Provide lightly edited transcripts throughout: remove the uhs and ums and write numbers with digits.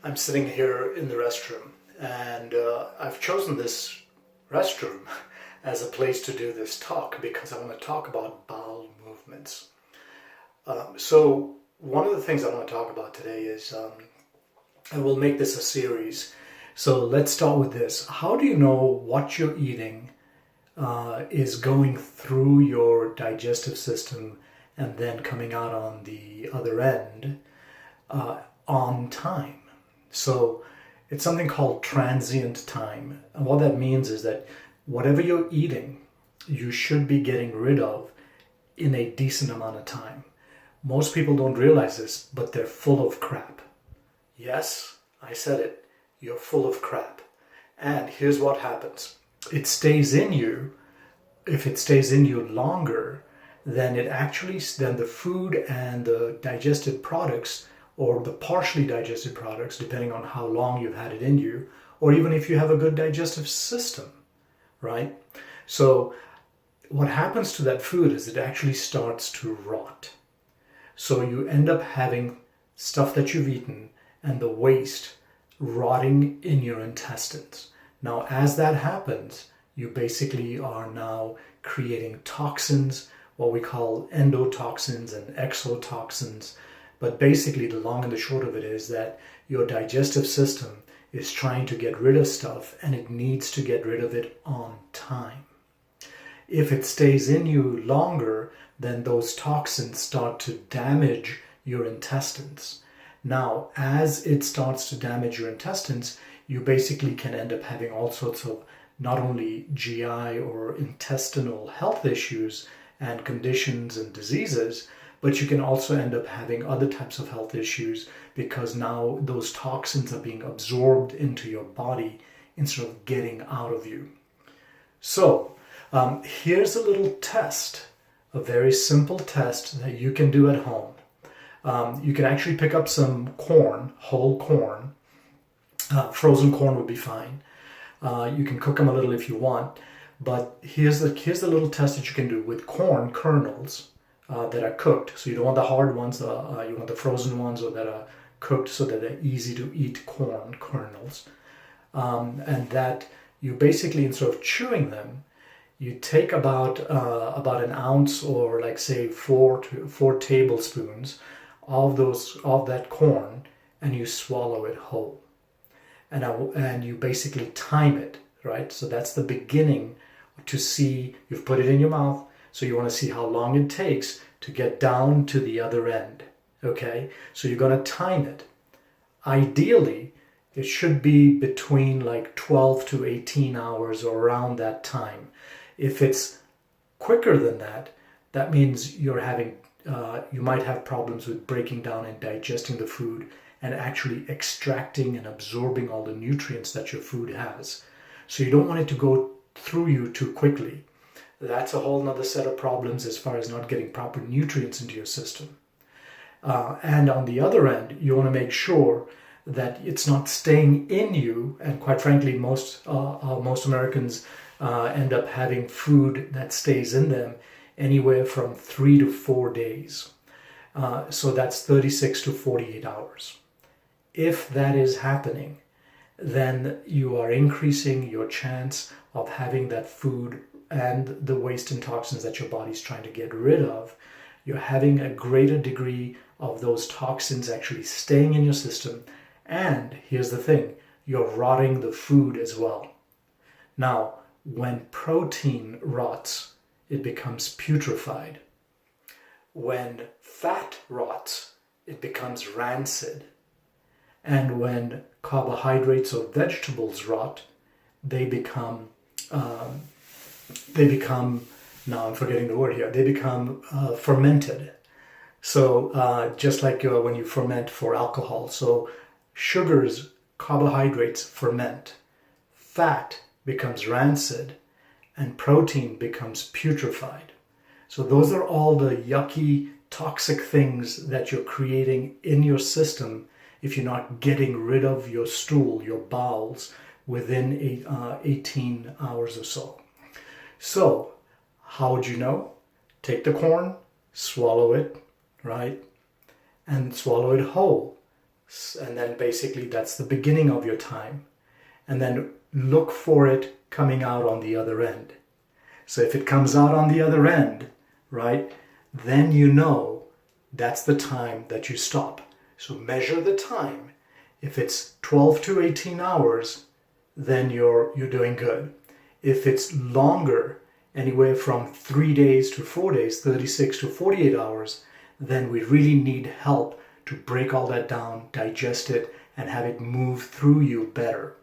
I'm sitting here in the restroom, and I've chosen this restroom as a place to do this talk because I want to talk about bowel movements. So one of the things I want to talk about today is, and we'll make this a series. So let's start with this. How do you know what you're eating is going through your digestive system and then coming out on the other end on time? So it's something called transient time. And what that means is that whatever you're eating, you should be getting rid of in a decent amount of time. Most people don't realize this, but they're full of crap. Yes, I said it. You're full of crap. And here's what happens. It stays in you. If it stays in you longer, then the food and the digested products or the partially digested products, depending on how long you've had it in you, or even if you have a good digestive system, right? So what happens to that food is it actually starts to rot. So you end up having stuff that you've eaten and the waste rotting in your intestines. Now, as that happens, you basically are now creating toxins, what we call endotoxins and exotoxins. But basically, the long and the short of it is that your digestive system is trying to get rid of stuff, and it needs to get rid of it on time. If it stays in you longer, then those toxins start to damage your intestines. Now, as it starts to damage your intestines, you basically can end up having all sorts of not only GI or intestinal health issues and conditions and diseases, but you can also end up having other types of health issues because now those toxins are being absorbed into your body instead of getting out of you. So here's a little test, a very simple test that you can do at home. You can actually pick up some corn, whole corn. Frozen corn would be fine. You can cook them a little if you want, but here's the little test that you can do with corn kernels that are cooked. So you don't want the hard ones, you want the frozen ones or that are cooked so that they're easy to eat corn kernels. And that you basically, instead of chewing them, you take about an ounce or like say four tablespoons of that corn and you swallow it whole. And you basically time it, right? So that's the beginning to see, you've put it in your mouth, so you want to see how long it takes to get down to the other end, okay? So you're going to time it. Ideally, it should be between like 12 to 18 hours or around that time. If it's quicker than that, that means you might have problems with breaking down and digesting the food and actually extracting and absorbing all the nutrients that your food has. So you don't want it to go through you too quickly. That's a whole nother set of problems as far as not getting proper nutrients into your system. And on the other end, you want to make sure that it's not staying in you. And quite frankly, most Americans end up having food that stays in them anywhere from 3 to 4 days. So that's 36 to 48 hours. If that is happening, then you are increasing your chance of having that food and the waste and toxins that your body's trying to get rid of. You're having a greater degree of those toxins actually staying in your system. And here's the thing, you're rotting the food as well. Now, when protein rots, it becomes putrefied. When fat rots, it becomes rancid. And when carbohydrates or vegetables rot, they become now I'm forgetting the word here, they become fermented. So just like when you ferment for alcohol. So sugars, carbohydrates ferment, fat becomes rancid, and protein becomes putrefied. So those are all the yucky, toxic things that you're creating in your system if you're not getting rid of your stool, your bowels, within 18 hours or so. So how would you know? Take the corn, swallow it, right? And swallow it whole. And then basically that's the beginning of your time. And then look for it coming out on the other end. So if it comes out on the other end, right, then you know that's the time that you stop. So measure the time. If it's 12 to 18 hours, then you're doing good. If it's longer, anywhere from 3 days to 4 days, 36 to 48 hours, then we really need help to break all that down, digest it, and have it move through you better.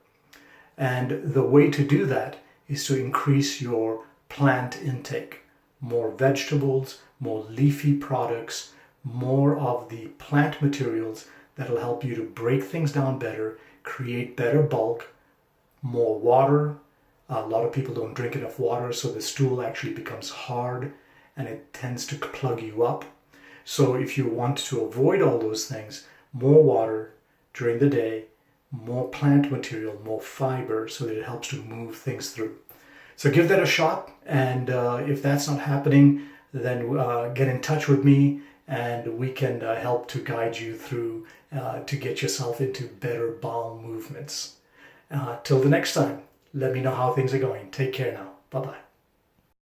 And the way to do that is to increase your plant intake. More vegetables, more leafy products, more of the plant materials that'll help you to break things down better, create better bulk, more water. A lot of people don't drink enough water, so the stool actually becomes hard and it tends to plug you up. So if you want to avoid all those things, more water during the day, more plant material, more fiber, so that it helps to move things through. So give that a shot, and if that's not happening, then get in touch with me and we can help to guide you through to get yourself into better bowel movements. Till the next time, let me know how things are going. Take care now. Bye-bye.